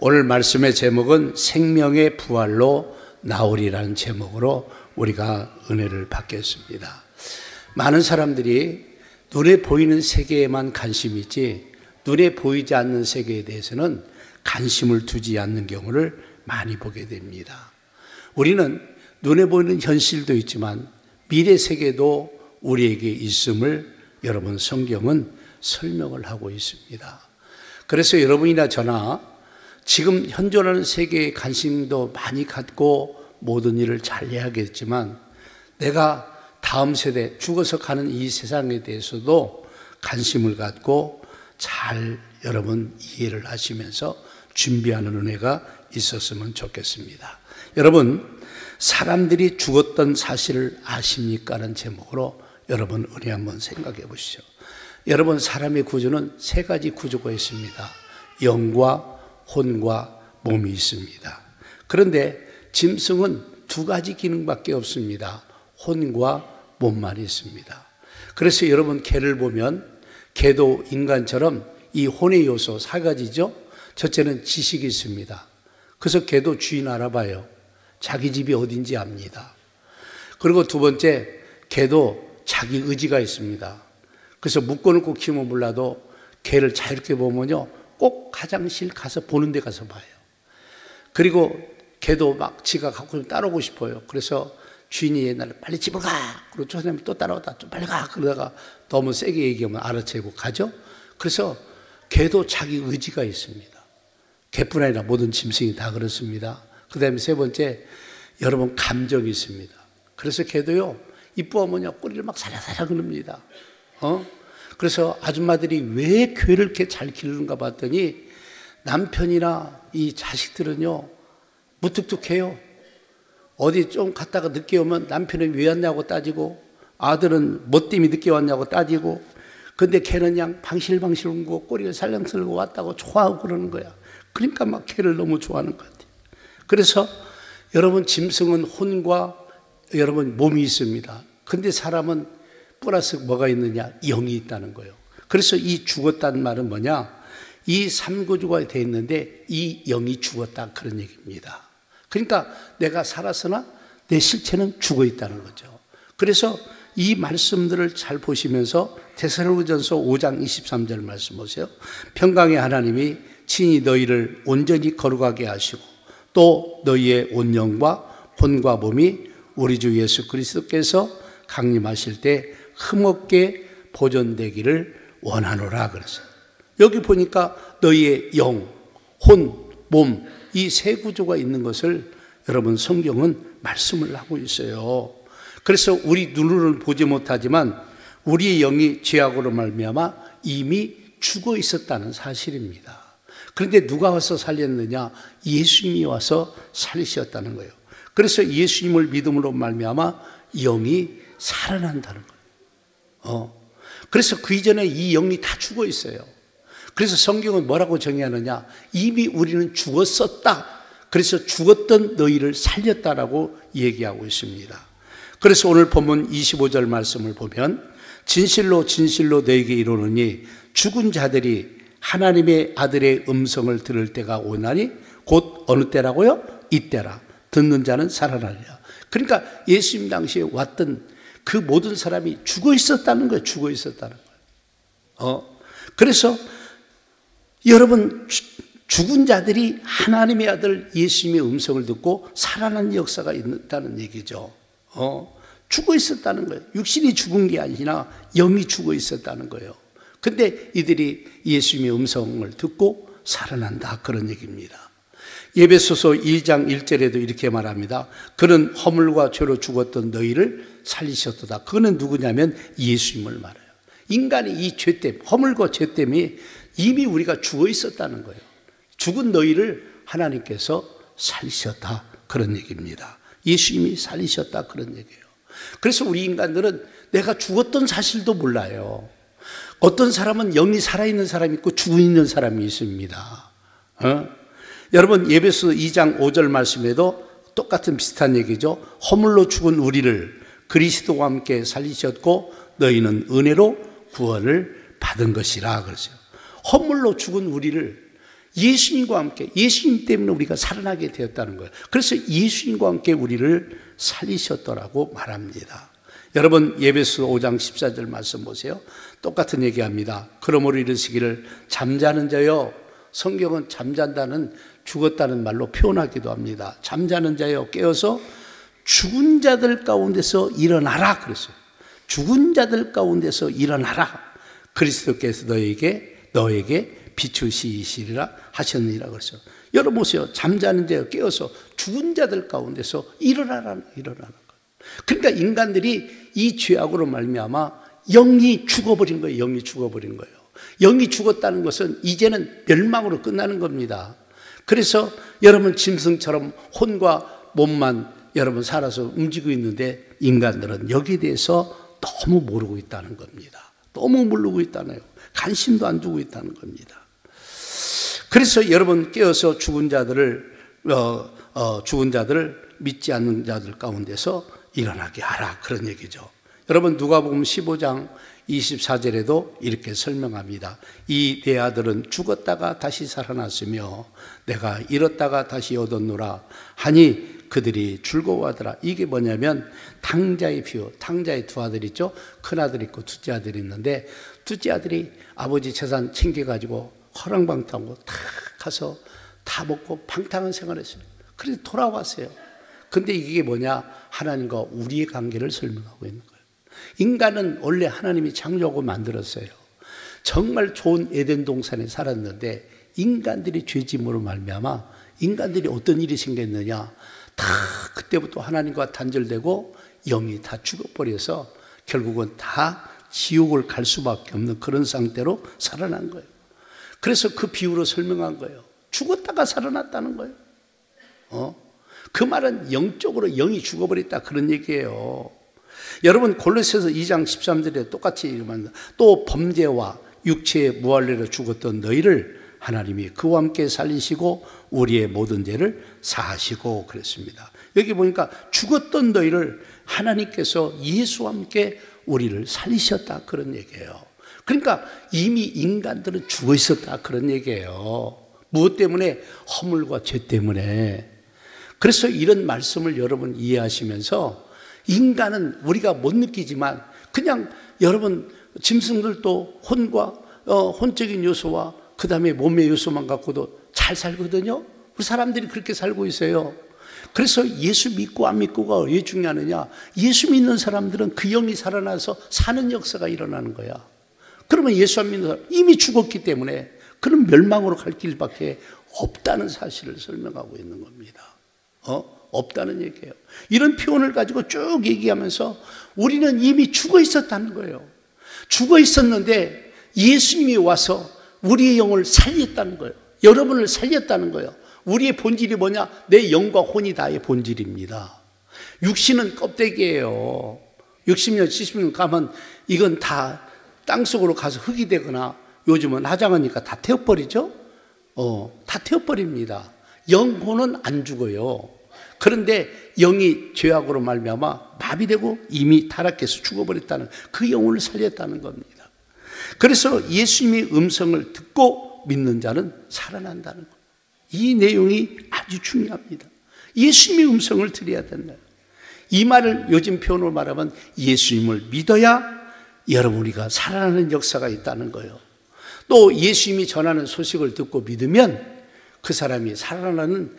오늘 말씀의 제목은 생명의 부활로 나오리라는 제목으로 우리가 은혜를 받겠습니다. 많은 사람들이 눈에 보이는 세계에만 관심이 있지 눈에 보이지 않는 세계에 대해서는 관심을 두지 않는 경우를 많이 보게 됩니다. 우리는 눈에 보이는 현실도 있지만 미래 세계도 우리에게 있음을 여러분 성경은 설명을 하고 있습니다. 그래서 여러분이나 저나 지금 현존하는 세계에 관심도 많이 갖고 모든 일을 잘 해야겠지만 내가 다음 세대 죽어서 가는 이 세상에 대해서도 관심을 갖고 잘 여러분 이해를 하시면서 준비하는 은혜가 있었으면 좋겠습니다. 여러분, 사람들이 죽었던 사실을 아십니까? 라는 제목으로 여러분 은혜 한번 생각해 보시죠. 여러분, 사람의 구조는 세 가지 구조가 있습니다. 영과 혼과 몸이 있습니다. 그런데 짐승은 두 가지 기능밖에 없습니다. 혼과 몸만 있습니다. 그래서 여러분 개를 보면 개도 인간처럼 이 혼의 요소 세 가지죠. 첫째는 지식이 있습니다. 그래서 개도 주인 알아봐요. 자기 집이 어딘지 압니다. 그리고 두 번째, 개도 자기 의지가 있습니다. 그래서 묶어놓고 키우면 몰라도 개를 자유롭게 보면요, 꼭 화장실 가서 보는 데 가서 봐요. 그리고 개도 막 지가 갖고 따라오고 싶어요. 그래서 주인이 옛날에 빨리 집으로 가! 그리고 쫓아내면 또 따라오다 좀 빨리 가! 그러다가 너무 세게 얘기하면 알아채고 가죠. 그래서 개도 자기 의지가 있습니다. 개뿐 아니라 모든 짐승이 다 그렇습니다. 그 다음에 세 번째, 여러분 감정이 있습니다. 그래서 개도요, 이뻐하면요 꼬리를 막 사라사라 그럽니다. 그래서 아줌마들이 왜 개를 이렇게 잘 기르는가 봤더니 남편이나 이 자식들은요 무뚝뚝해요. 어디 좀 갔다가 늦게 오면 남편은 왜 왔냐고 따지고 아들은 뭐 때문에 늦게 왔냐고 따지고, 근데 걔는 그냥 방실방실 울고 꼬리를 살랑 쓸고 왔다고 좋아하고 그러는 거야. 그러니까 막 걔를 너무 좋아하는 것 같아요. 그래서 여러분, 짐승은 혼과 여러분 몸이 있습니다. 근데 사람은 플러스 뭐가 있느냐? 영이 있다는 거예요. 그래서 이 죽었다는 말은 뭐냐? 이 삼구조가 되어 있는데 이 영이 죽었다, 그런 얘기입니다. 그러니까 내가 살았으나 내 실체는 죽어 있다는 거죠. 그래서 이 말씀들을 잘 보시면서 데살로니가전서 5장 23절 말씀 보세요. 평강의 하나님이 친히 너희를 온전히 거룩하게 하시고 또 너희의 온 영과 혼과 몸이 우리 주 예수 그리스도께서 강림하실 때 흠없게 보존되기를 원하노라 그랬어요. 여기 보니까 너희의 영, 혼, 몸, 이 세 구조가 있는 것을 여러분 성경은 말씀을 하고 있어요. 그래서 우리 눈으로는 보지 못하지만 우리의 영이 죄악으로 말미암아 이미 죽어 있었다는 사실입니다. 그런데 누가 와서 살렸느냐? 예수님이 와서 살리셨다는 거예요. 그래서 예수님을 믿음으로 말미암아 영이 살아난다는 거예요. 그래서 그 이전에 이 영이 다 죽어 있어요. 그래서 성경은 뭐라고 정의하느냐? 이미 우리는 죽었었다. 그래서 죽었던 너희를 살렸다라고 얘기하고 있습니다. 그래서 오늘 본문 25절 말씀을 보면 진실로 진실로 너희에게 이르노니 죽은 자들이 하나님의 아들의 음성을 들을 때가 오나니 곧 어느 때라고요? 이때라. 듣는 자는 살아나리라. 그러니까 예수님 당시에 왔던 그 모든 사람이 죽어 있었다는 거예요. 죽어 있었다는 거예요. 그래서 여러분, 죽은 자들이 하나님의 아들 예수님의 음성을 듣고 살아난 역사가 있다는 얘기죠. 죽어 있었다는 거예요. 육신이 죽은 게 아니라 영이 죽어 있었다는 거예요. 근데 이들이 예수님의 음성을 듣고 살아난다, 그런 얘기입니다. 에베소서 2장 1절에도 이렇게 말합니다. 그는 허물과 죄로 죽었던 너희를 살리셨도다. 그는 누구냐면 예수님을 말해요. 인간이 이 죄 때문에, 허물과 죄 때문에 이미 우리가 죽어 있었다는 거예요. 죽은 너희를 하나님께서 살리셨다, 그런 얘기입니다. 예수님이 살리셨다, 그런 얘기예요. 그래서 우리 인간들은 내가 죽었던 사실도 몰라요. 어떤 사람은 영이 살아있는 사람이 있고 죽어있는 사람이 있습니다. 여러분, 에베소 2장 5절 말씀에도 똑같은 비슷한 얘기죠. 허물로 죽은 우리를 그리스도와 함께 살리셨고 너희는 은혜로 구원을 받은 것이라 그랬어요. 허물로 죽은 우리를 예수님과 함께, 예수님 때문에 우리가 살아나게 되었다는 거예요. 그래서 예수님과 함께 우리를 살리셨더라고 말합니다. 여러분, 에베소 5장 14절 말씀 보세요. 똑같은 얘기합니다. 그러므로 이르시기를 잠자는 자여, 성경은 잠잔다는, 죽었다는 말로 표현하기도 합니다. 잠자는 자여 깨어서 죽은 자들 가운데서 일어나라 그랬어요. 죽은 자들 가운데서 일어나라. 그리스도께서 너에게 비추시리라 하셨느니라 그랬어요. 여러분 보세요. 잠자는 자여 깨어서 죽은 자들 가운데서 일어나라는 거예요. 그러니까 인간들이 이 죄악으로 말미암아 영이 죽어버린 거예요. 영이 죽어버린 거예요. 영이 죽었다는 것은 이제는 멸망으로 끝나는 겁니다. 그래서 여러분 짐승처럼 혼과 몸만 여러분 살아서 움직이고 있는데 인간들은 여기에 대해서 너무 모르고 있다는 겁니다. 너무 모르고 있다는 거예요. 관심도 안 두고 있다는 겁니다. 그래서 여러분 깨어서 죽은 자들을 믿지 않는 자들 가운데서 일어나게 하라 그런 얘기죠. 여러분 누가복음 15장 24절에도 이렇게 설명합니다. 이 내 아들은 죽었다가 다시 살아났으며 내가 잃었다가 다시 얻었노라 하니 그들이 즐거워하더라. 이게 뭐냐면 탕자의 비유. 탕자의 두 아들 있죠. 큰아들 있고 둘째 아들이 있는데 둘째 아들이 아버지 재산 챙겨가지고 허랑방탕하고 다 가서 다 먹고 방탕한 생활을 했어요. 그래서 돌아왔어요. 근데 이게 뭐냐? 하나님과 우리의 관계를 설명하고 있는 거예요. 인간은 원래 하나님이 창조하고 만들었어요. 정말 좋은 에덴 동산에 살았는데 인간들이 죄짐으로 말미암아 인간들이 어떤 일이 생겼느냐? 다 그때부터 하나님과 단절되고 영이 다 죽어버려서 결국은 다 지옥을 갈 수밖에 없는 그런 상태로 살아난 거예요. 그래서 그 비유로 설명한 거예요. 죽었다가 살아났다는 거예요. 그 말은 영적으로 영이 죽어버렸다 그런 얘기예요. 여러분 골로새서 2장 13절에 똑같이 이르면 또 범죄와 육체의 무할례로 죽었던 너희를 하나님이 그와 함께 살리시고 우리의 모든 죄를 사하시고 그랬습니다. 여기 보니까 죽었던 너희를 하나님께서 예수와 함께 우리를 살리셨다 그런 얘기예요. 그러니까 이미 인간들은 죽어 있었다 그런 얘기예요. 무엇 때문에? 허물과 죄 때문에. 그래서 이런 말씀을 여러분 이해하시면서 인간은 우리가 못 느끼지만 그냥 여러분 짐승들도 혼적인 요소와 그 다음에 몸의 요소만 갖고도 잘 살거든요. 우리 사람들이 그렇게 살고 있어요. 그래서 예수 믿고 안 믿고가 왜 중요하느냐? 예수 믿는 사람들은 그 영이 살아나서 사는 역사가 일어나는 거야. 그러면 예수 안 믿는 사람 이미 죽었기 때문에 그런 멸망으로 갈 길밖에 없다는 사실을 설명하고 있는 겁니다. 없다는 얘기예요. 이런 표현을 가지고 쭉 얘기하면서 우리는 이미 죽어 있었다는 거예요. 죽어 있었는데 예수님이 와서 우리의 영을 살렸다는 거예요. 여러분을 살렸다는 거예요. 우리의 본질이 뭐냐? 내 영과 혼이 다의 본질입니다. 육신은 껍데기예요. 60년, 70년 가면 이건 다 땅속으로 가서 흙이 되거나 요즘은 화장하니까 다 태워버리죠? 다 태워버립니다. 영혼은 안 죽어요. 그런데 영이 죄악으로 말미암아 마비되고 이미 타락해서 죽어버렸다는 그 영혼을 살렸다는 겁니다. 그래서 예수님의 음성을 듣고 믿는 자는 살아난다는 겁니다. 이 내용이 아주 중요합니다. 예수님의 음성을 들어야 된다. 이 말을 요즘 표현으로 말하면 예수님을 믿어야 여러분 우리가 살아나는 역사가 있다는 거예요. 또 예수님이 전하는 소식을 듣고 믿으면 그 사람이 살아나는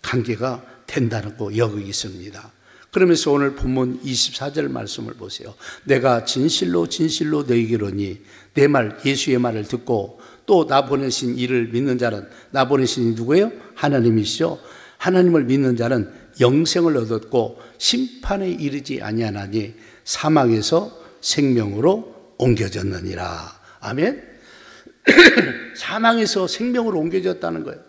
관계가 된다는 거 여기 있습니다. 그러면서 오늘 본문 24절 말씀을 보세요. 내가 진실로 진실로 너희에게로니 내 말 예수의 말을 듣고 또 나 보내신 이를 믿는 자는 나 보내신 이 누구예요? 하나님이시죠. 하나님을 믿는 자는 영생을 얻었고 심판에 이르지 아니하나니 사망에서 생명으로 옮겨졌느니라. 아멘. 사망에서 생명으로 옮겨졌다는 거예요.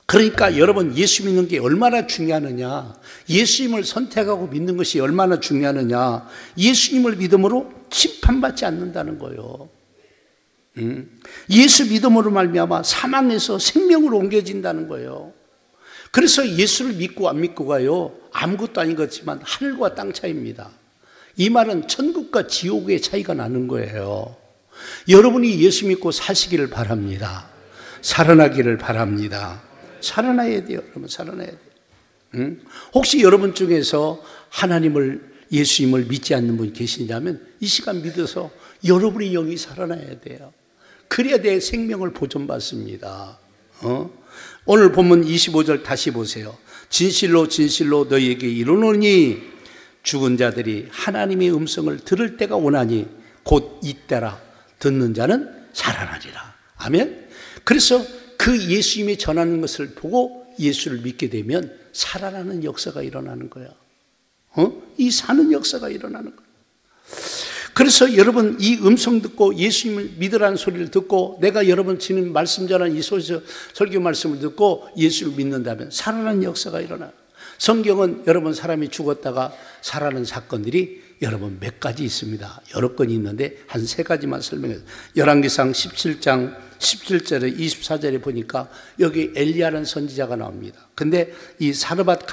그러니까 여러분 예수 믿는 게 얼마나 중요하느냐, 예수님을 선택하고 믿는 것이 얼마나 중요하느냐, 예수님을 믿음으로 심판받지 않는다는 거예요. 예수 믿음으로 말미암아 사망에서 생명으로 옮겨진다는 거예요. 그래서 예수를 믿고 안 믿고가요 아무것도 아닌 것지만 하늘과 땅 차이입니다. 이 말은 천국과 지옥의 차이가 나는 거예요. 여러분이 예수 믿고 사시기를 바랍니다. 살아나기를 바랍니다. 살아나야 돼요. 여러분, 살아나야 돼요. 응? 혹시 여러분 중에서 하나님을, 예수님을 믿지 않는 분 계시냐면 이 시간 믿어서 여러분의 영이 살아나야 돼요. 그래야 내 생명을 보존받습니다. 오늘 본문 25절 다시 보세요. 진실로 진실로 너희에게 이르노니 죽은 자들이 하나님의 음성을 들을 때가 오나니 곧 이때라. 듣는 자는 살아나리라. 아멘. 그래서 그 예수님이 전하는 것을 보고 예수를 믿게 되면 살아나는 역사가 일어나는 거야. 이 사는 역사가 일어나는 거야. 그래서 여러분 이 음성 듣고 예수님을 믿으라는 소리를 듣고 내가 여러분 지금 말씀 전하는 이 설교 말씀을 듣고 예수를 믿는다면 살아나는 역사가 일어나요. 성경은 여러분 사람이 죽었다가 살아난 사건들이 여러분 몇 가지 있습니다. 여러 건이 있는데 한 세 가지만 설명해요. 열왕기상 17장 17절에 24절에 보니까 여기 엘리야라는 선지자가 나옵니다. 근데 이 사르밧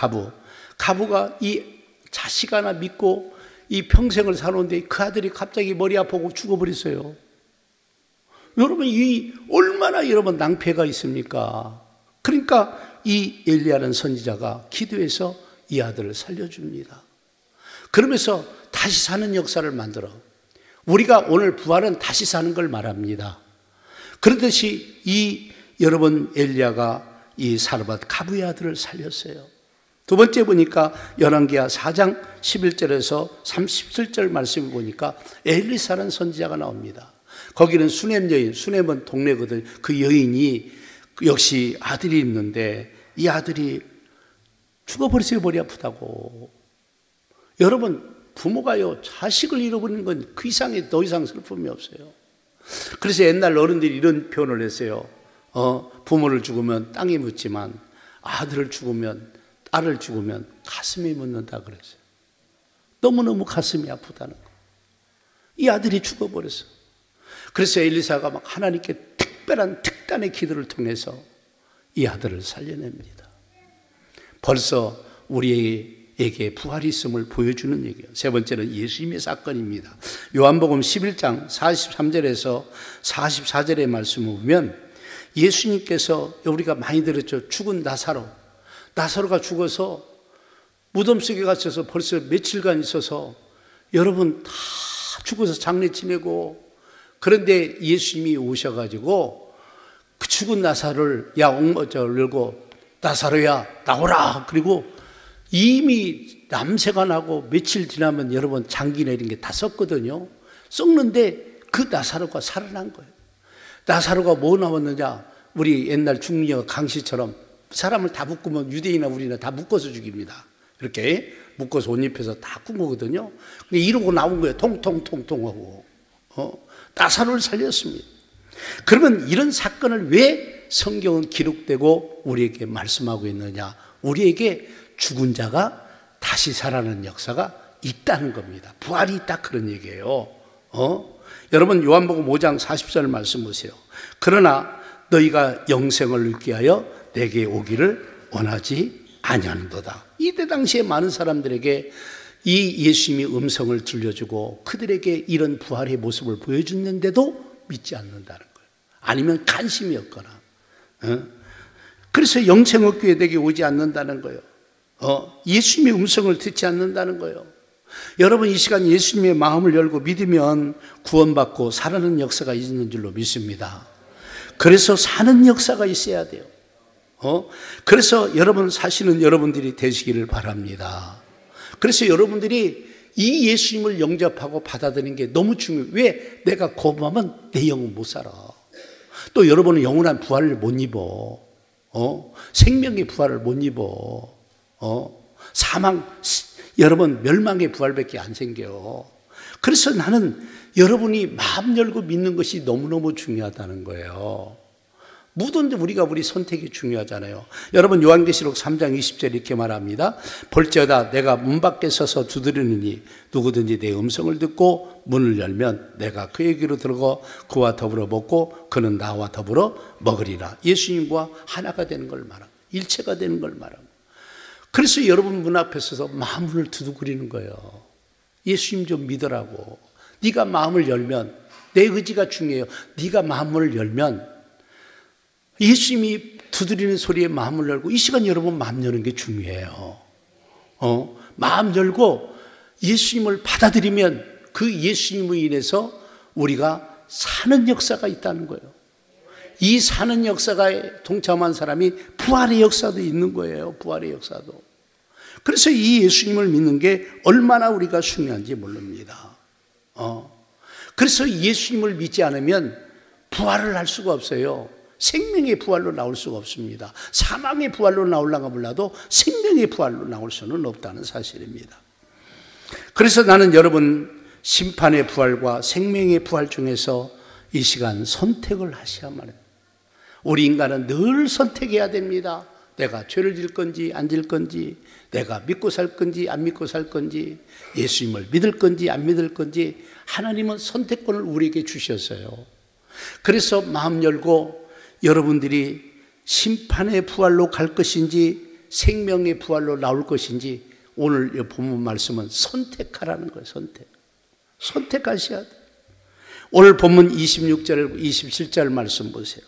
가부가 이 자식 하나 믿고 이 평생을 사는데 그 아들이 갑자기 머리 아프고 죽어버렸어요. 여러분 이 얼마나 여러분 낭패가 있습니까? 그러니까 이 엘리야라는 선지자가 기도해서 이 아들을 살려줍니다. 그러면서 다시 사는 역사를 만들어. 우리가 오늘 부활은 다시 사는 걸 말합니다. 그렇듯이 이 여러분 엘리야가 이 사르밧 가부의 아들을 살렸어요. 두 번째 보니까 열왕기하 4장 11절에서 37절 말씀을 보니까 엘리사라는 선지자가 나옵니다. 거기는 수넴 여인, 수넴은 동네거든. 그 여인이 역시 아들이 있는데 이 아들이 죽어버렸어요. 머리 아프다고. 여러분 부모가요 자식을 잃어버리는 건 그 이상의 더 이상 슬픔이 없어요. 그래서 옛날 어른들이 이런 표현을 했어요. 부모를 죽으면 땅에 묻지만 아들을 죽으면 딸을 죽으면 가슴에 묻는다 그랬어요. 너무너무 가슴이 아프다는 거. 이 아들이 죽어버렸어. 그래서 엘리사가 막 하나님께 특별한 특단의 기도를 통해서 이 아들을 살려냅니다. 벌써 우리에게 부활이 있음을 보여주는 얘기예요. 세 번째는 예수님의 사건입니다. 요한복음 11장 43절에서 44절의 말씀을 보면 예수님께서 우리가 많이 들었죠. 죽은 나사로가 죽어서 무덤 속에 갇혀서 벌써 며칠간 있어서 여러분 다 죽어서 장례 지내고 그런데 예수님이 오셔가지고 그 죽은 나사로를 열고 나사로야 나오라. 그리고 이미 남새가 나고 며칠 지나면 여러분 장기 내린 게 다 썩거든요. 썩는데 그 나사로가 살아난 거예요. 나사로가 뭐 나왔느냐? 우리 옛날 중리와 강시처럼 사람을 다 묶으면 유대인이나 우리나 다 묶어서 죽입니다. 이렇게 묶어서 옷 입혀서 다 꾼 거거든요. 근데 이러고 나온 거예요. 통통통통하고. 나사로를 살렸습니다. 그러면 이런 사건을 왜 성경은 기록되고 우리에게 말씀하고 있느냐? 우리에게 죽은 자가 다시 살아나는 역사가 있다는 겁니다. 부활이 있다 그런 얘기예요. 여러분 요한복음 5장 40절 말씀 보세요. 그러나 너희가 영생을 얻기 위하여 내게 오기를 원하지 아니하는도다. 이때 당시에 많은 사람들에게 이 예수님이 음성을 들려주고 그들에게 이런 부활의 모습을 보여줬는데도 믿지 않는다는 거예요. 아니면 관심이 없거나. 그래서 영생 얻기 위해 내게 오지 않는다는 거예요. 예수님의 음성을 듣지 않는다는 거예요. 여러분 이 시간 예수님의 마음을 열고 믿으면 구원받고 살아나는 역사가 있는 줄로 믿습니다. 그래서 사는 역사가 있어야 돼요. 그래서 여러분 사시는 여러분들이 되시기를 바랍니다. 그래서 여러분들이 이 예수님을 영접하고 받아들이는 게 너무 중요해요. 왜? 내가 거부하면 내 영은 못 살아. 또 여러분은 영원한 부활을 못 입어. 생명의 부활을 못 입어. 여러분 멸망의 부활밖에 안 생겨요. 그래서 나는 여러분이 마음 열고 믿는 것이 너무너무 중요하다는 거예요. 무든지 우리 선택이 중요하잖아요. 여러분 요한계시록 3장 20절 이렇게 말합니다. 볼지어다 내가 문 밖에 서서 두드리느니 누구든지 내 음성을 듣고 문을 열면 내가 그에게로 들어가 그와 더불어 먹고 그는 나와 더불어 먹으리라. 예수님과 하나가 되는 걸 말합니다. 일체가 되는 걸 말합니다. 그래서 여러분 문 앞에 서서 마음을 두드리는 거예요. 예수님 좀 믿으라고. 네가 마음을 열면 내 의지가 중요해요. 네가 마음을 열면 예수님이 두드리는 소리에 마음을 열고 이 시간 여러분 마음 여는 게 중요해요. 마음 열고 예수님을 받아들이면 그 예수님으로 인해서 우리가 사는 역사가 있다는 거예요. 이 사는 역사가 동참한 사람이 부활의 역사도 있는 거예요. 부활의 역사도. 그래서 이 예수님을 믿는 게 얼마나 우리가 중요한지 모릅니다. 그래서 예수님을 믿지 않으면 부활을 할 수가 없어요. 생명의 부활로 나올 수가 없습니다. 사망의 부활로 나오려고 몰라도 생명의 부활로 나올 수는 없다는 사실입니다. 그래서 나는 여러분 심판의 부활과 생명의 부활 중에서 이 시간 선택을 하셔야만 해요. 우리 인간은 늘 선택해야 됩니다. 내가 죄를 질 건지 안 질 건지, 내가 믿고 살 건지 안 믿고 살 건지, 예수님을 믿을 건지 안 믿을 건지, 하나님은 선택권을 우리에게 주셨어요. 그래서 마음 열고 여러분들이 심판의 부활로 갈 것인지 생명의 부활로 나올 것인지, 오늘 본문 말씀은 선택하라는 거예요. 선택하셔야 돼요. 오늘 본문 26절 27절 말씀 보세요.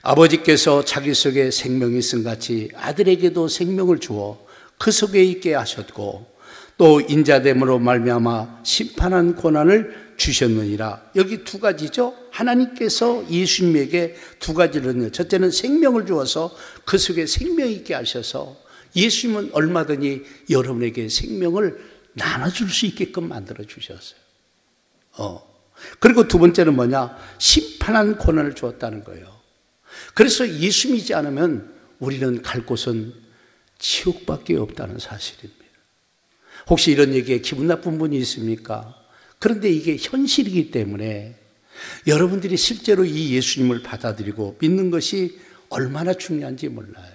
아버지께서 자기 속에 생명이 있음 같이 아들에게도 생명을 주어 그 속에 있게 하셨고 또 인자됨으로 말미암아 심판한 권한을 주셨느니라. 여기 두 가지죠. 하나님께서 예수님에게 두 가지를, 첫째는 생명을 주어서 그 속에 생명이 있게 하셔서 예수님은 얼마든지 여러분에게 생명을 나눠줄 수 있게끔 만들어 주셨어요. 그리고 두 번째는 뭐냐? 심판한 권한을 주었다는 거예요. 그래서 예수 믿지 않으면 우리는 갈 곳은 지옥밖에 없다는 사실입니다. 혹시 이런 얘기에 기분 나쁜 분이 있습니까? 그런데 이게 현실이기 때문에 여러분들이 실제로 이 예수님을 받아들이고 믿는 것이 얼마나 중요한지 몰라요.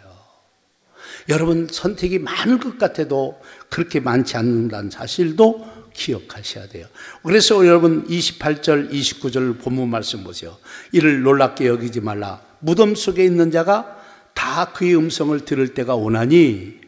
여러분 선택이 많을 것 같아도 그렇게 많지 않는다는 사실도 기억하셔야 돼요. 그래서 여러분 28절 29절 본문 말씀 보세요. 이를 놀랍게 여기지 말라. 무덤 속에 있는 자가 다 그의 음성을 들을 때가 오나니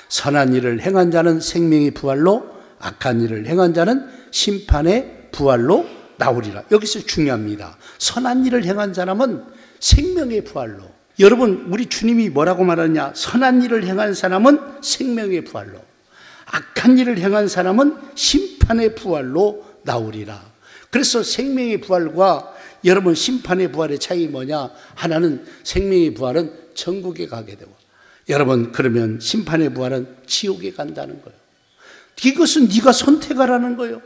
선한 일을 행한 자는 생명의 부활로, 악한 일을 행한 자는 심판의 부활로 나오리라. 여기서 중요합니다. 선한 일을 행한 사람은 생명의 부활로. 여러분 우리 주님이 뭐라고 말하느냐? 선한 일을 행한 사람은 생명의 부활로, 악한 일을 행한 사람은 심판의 부활로 나오리라. 그래서 생명의 부활과 여러분 심판의 부활의 차이가 뭐냐? 하나는 생명의 부활은 천국에 가게 되고, 여러분 그러면 심판의 부활은 지옥에 간다는 거예요. 이것은 네가 선택하라는 거예요.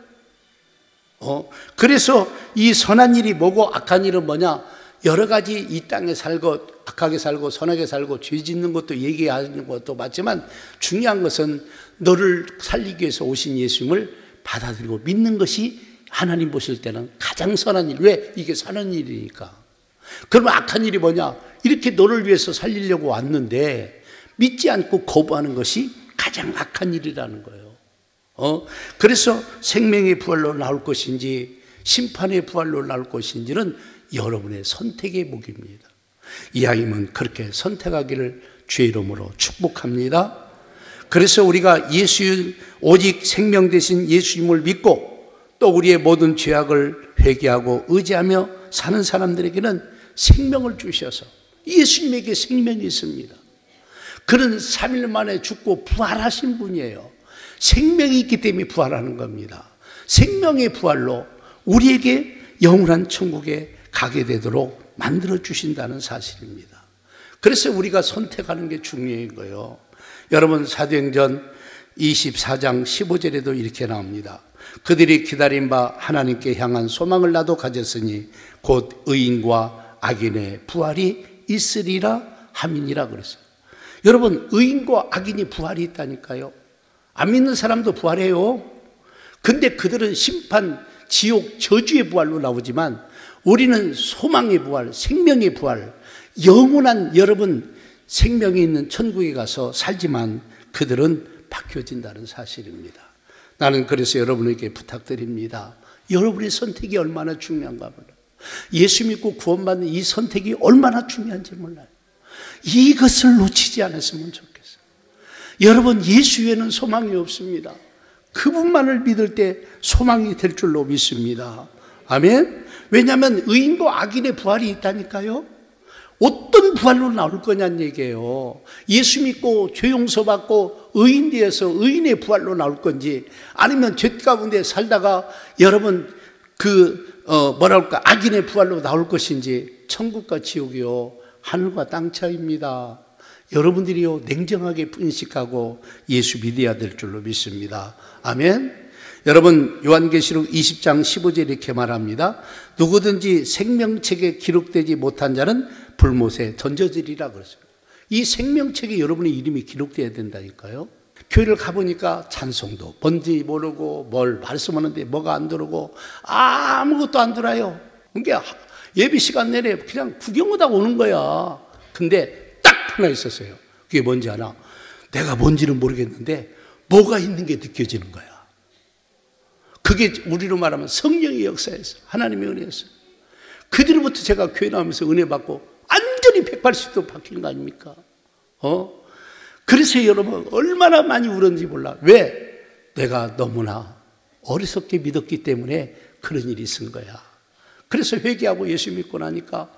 그래서 이 선한 일이 뭐고 악한 일은 뭐냐? 여러 가지 이 땅에 살고 악하게 살고 선하게 살고 죄 짓는 것도 얘기하는 것도 맞지만 중요한 것은 너를 살리기 위해서 오신 예수님을 받아들이고 믿는 것이 하나님 보실 때는 가장 선한 일. 왜? 이게 선한 일이니까. 그러면 악한 일이 뭐냐? 이렇게 너를 위해서 살리려고 왔는데 믿지 않고 거부하는 것이 가장 악한 일이라는 거예요. 그래서 생명의 부활로 나올 것인지 심판의 부활로 나올 것인지는 여러분의 선택의 몫입니다. 이하임은 그렇게 선택하기를 주의 이름으로 축복합니다. 그래서 우리가 오직 생명 되신 예수님을 믿고 또 우리의 모든 죄악을 회개하고 의지하며 사는 사람들에게는 생명을 주셔서 예수님에게 생명이 있습니다. 그는 3일 만에 죽고 부활하신 분이에요. 생명이 있기 때문에 부활하는 겁니다. 생명의 부활로 우리에게 영원한 천국에 가게 되도록 만들어 주신다는 사실입니다. 그래서 우리가 선택하는 게 중요한 거예요. 여러분 사도행전 24장 15절에도 이렇게 나옵니다. 그들이 기다린 바 하나님께 향한 소망을 나도 가졌으니 곧 의인과 악인의 부활이 있으리라 함이니라 그랬어요. 여러분 의인과 악인이 부활이 있다니까요. 안 믿는 사람도 부활해요. 근데 그들은 심판, 지옥, 저주의 부활로 나오지만 우리는 소망의 부활, 생명의 부활, 영원한 여러분 생명이 있는 천국에 가서 살지만 그들은 바뀌어진다는 사실입니다. 나는 그래서 여러분에게 부탁드립니다. 여러분의 선택이 얼마나 중요한가 몰라요. 예수 믿고 구원받는 이 선택이 얼마나 중요한지 몰라요. 이것을 놓치지 않았으면 좋겠어요. 여러분 예수 외에는 소망이 없습니다. 그분만을 믿을 때 소망이 될 줄로 믿습니다. 아멘. 왜냐하면 의인과 악인의 부활이 있다니까요. 어떤 부활로 나올 거냐는 얘기예요. 예수 믿고 죄 용서받고 의인 되어서 의인의 부활로 나올 건지, 아니면 죄 가운데 살다가 여러분 악인의 부활로 나올 것인지. 천국과 지옥이요 하늘과 땅 차이입니다. 여러분들이요 냉정하게 분식하고 예수 믿어야 될 줄로 믿습니다. 아멘. 여러분, 요한계시록 20장 15절 이렇게 말합니다. 누구든지 생명책에 기록되지 못한 자는 불못에 던져지리라 그랬어요. 이 생명책에 여러분의 이름이 기록되어야 된다니까요. 교회를 가보니까 찬송도 뭔지 모르고 뭘 말씀하는데 뭐가 안 들어오고 아무것도 안 들어요. 그러니까 예배 시간 내내 그냥 구경하다 오는 거야. 근데 딱 하나 있었어요. 그게 뭔지 아나? 내가 뭔지는 모르겠는데 뭐가 있는 게 느껴지는 거야. 그게 우리로 말하면 성령의 역사였어요. 하나님의 은혜였어요. 그 뒤로부터 제가 교회 나오면서 은혜 받고 완전히 180도 바뀐 거 아닙니까? 그래서 여러분 얼마나 많이 울었는지 몰라. 왜? 내가 너무나 어리석게 믿었기 때문에 그런 일이 있은 거야. 그래서 회개하고 예수 믿고 나니까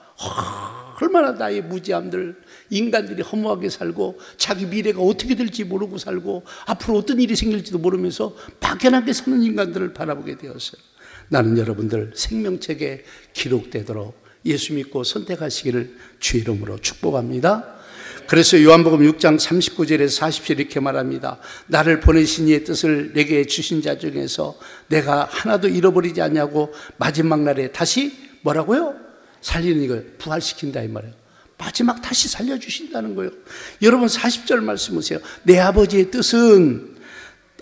얼마나 나의 무지함들, 인간들이 허무하게 살고 자기 미래가 어떻게 될지 모르고 살고 앞으로 어떤 일이 생길지도 모르면서 막연하게 사는 인간들을 바라보게 되었어요. 나는 여러분들 생명책에 기록되도록 예수 믿고 선택하시기를 주의 이름으로 축복합니다. 그래서 요한복음 6장 39절에서 40절 이렇게 말합니다. 나를 보내신 이의 뜻을 내게 주신 자 중에서 내가 하나도 잃어버리지 않냐고 마지막 날에 다시 뭐라고요? 살리는 이거예요. 부활시킨다 이 말이에요. 마지막 다시 살려주신다는 거예요. 여러분 40절 말씀 보세요. 내 아버지의 뜻은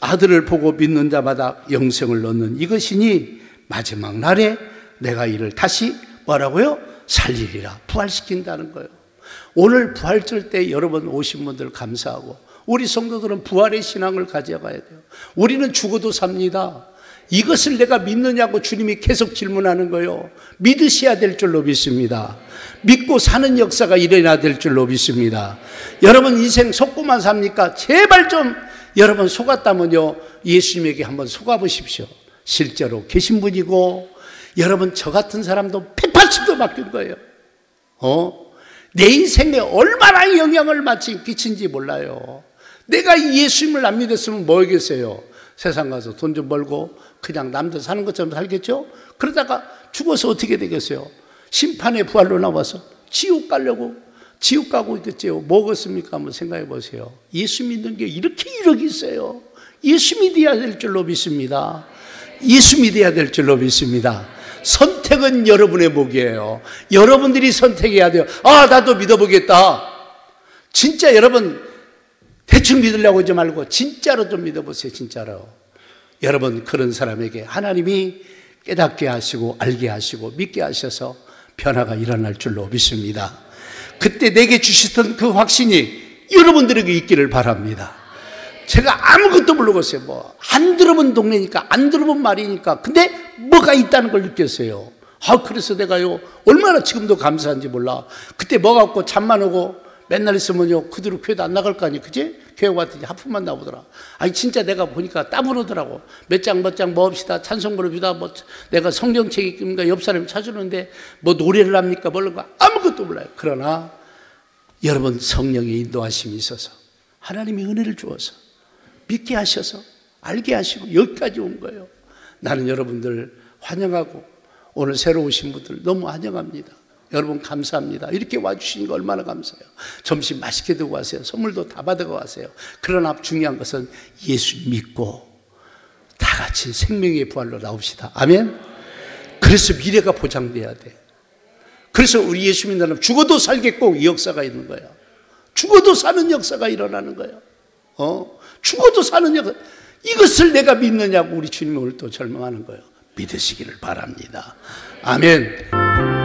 아들을 보고 믿는 자마다 영생을 얻는 이것이니 마지막 날에 내가 이를 다시 뭐라고요? 살리리라. 부활시킨다는 거예요. 오늘 부활절 때 여러분 오신 분들 감사하고, 우리 성도들은 부활의 신앙을 가져가야 돼요. 우리는 죽어도 삽니다. 이것을 내가 믿느냐고 주님이 계속 질문하는 거예요. 믿으셔야 될 줄로 믿습니다. 믿고 사는 역사가 일어나야 될 줄로 믿습니다. 여러분 인생 속고만 삽니까? 제발 좀 여러분 속았다면요 예수님에게 한번 속아보십시오. 실제로 계신 분이고, 여러분 저 같은 사람도 180도 바뀐 거예요. 내 인생에 얼마나 영향을 끼친지 몰라요. 내가 예수님을 안 믿었으면 뭐겠어요? 세상 가서 돈 좀 벌고 그냥 남들 사는 것처럼 살겠죠? 그러다가 죽어서 어떻게 되겠어요? 심판의 부활로 나와서 지옥 가려고, 지옥 가고 있겠죠. 뭐겠습니까? 한번 생각해 보세요. 예수 믿는 게 이렇게 이력이 있어요. 예수 믿어야 될 줄로 믿습니다. 예수 믿어야 될 줄로 믿습니다. 선택은 여러분의 몫이에요. 여러분들이 선택해야 돼요. 나도 믿어보겠다. 진짜 여러분 대충 믿으려고 하지 말고 진짜로 좀 믿어보세요. 진짜로. 여러분 그런 사람에게 하나님이 깨닫게 하시고 알게 하시고 믿게 하셔서 변화가 일어날 줄로 믿습니다. 그때 내게 주셨던 그 확신이 여러분들에게 있기를 바랍니다. 제가 아무것도 모르겠어요. 안 들어본 동네니까, 안 들어본 말이니까. 근데 뭐가 있다는 걸 느꼈어요. 그래서 내가요 얼마나 지금도 감사한지 몰라. 그때 뭐 갖고 잠만 오고 맨날 있으면요 그대로 교회도 안 나갈 거 아니에요. 그지? 교회 왔더니 하품만 나오더라. 진짜 내가 보니까 따분하더라고. 몇 장 뭐 합시다. 찬송 부릅시다. 내가 성경책임가 옆 사람이 찾으는데 뭐 노래를 합니까? 뭘까? 아무것도 몰라요. 그러나 여러분 성령의 인도하심이 있어서 하나님이 은혜를 주어서 믿게 하셔서 알게 하시고 여기까지 온 거예요. 나는 여러분들 환영하고 오늘 새로 오신 분들 너무 환영합니다. 여러분 감사합니다. 이렇게 와주시는 거 얼마나 감사해요. 점심 맛있게 드고 가세요. 선물도 다 받아가 가세요. 그러나 중요한 것은 예수 믿고 다 같이 생명의 부활로 나옵시다. 아멘. 그래서 미래가 보장돼야 돼. 그래서 우리 예수 믿는 사람 죽어도 살겠고 이 역사가 있는 거예요. 죽어도 사는 역사가 일어나는 거예요. 죽어도 사는 역사. 이것을 내가 믿느냐고 우리 주님이 오늘 또 절망하는 거예요. 믿으시기를 바랍니다. 아멘.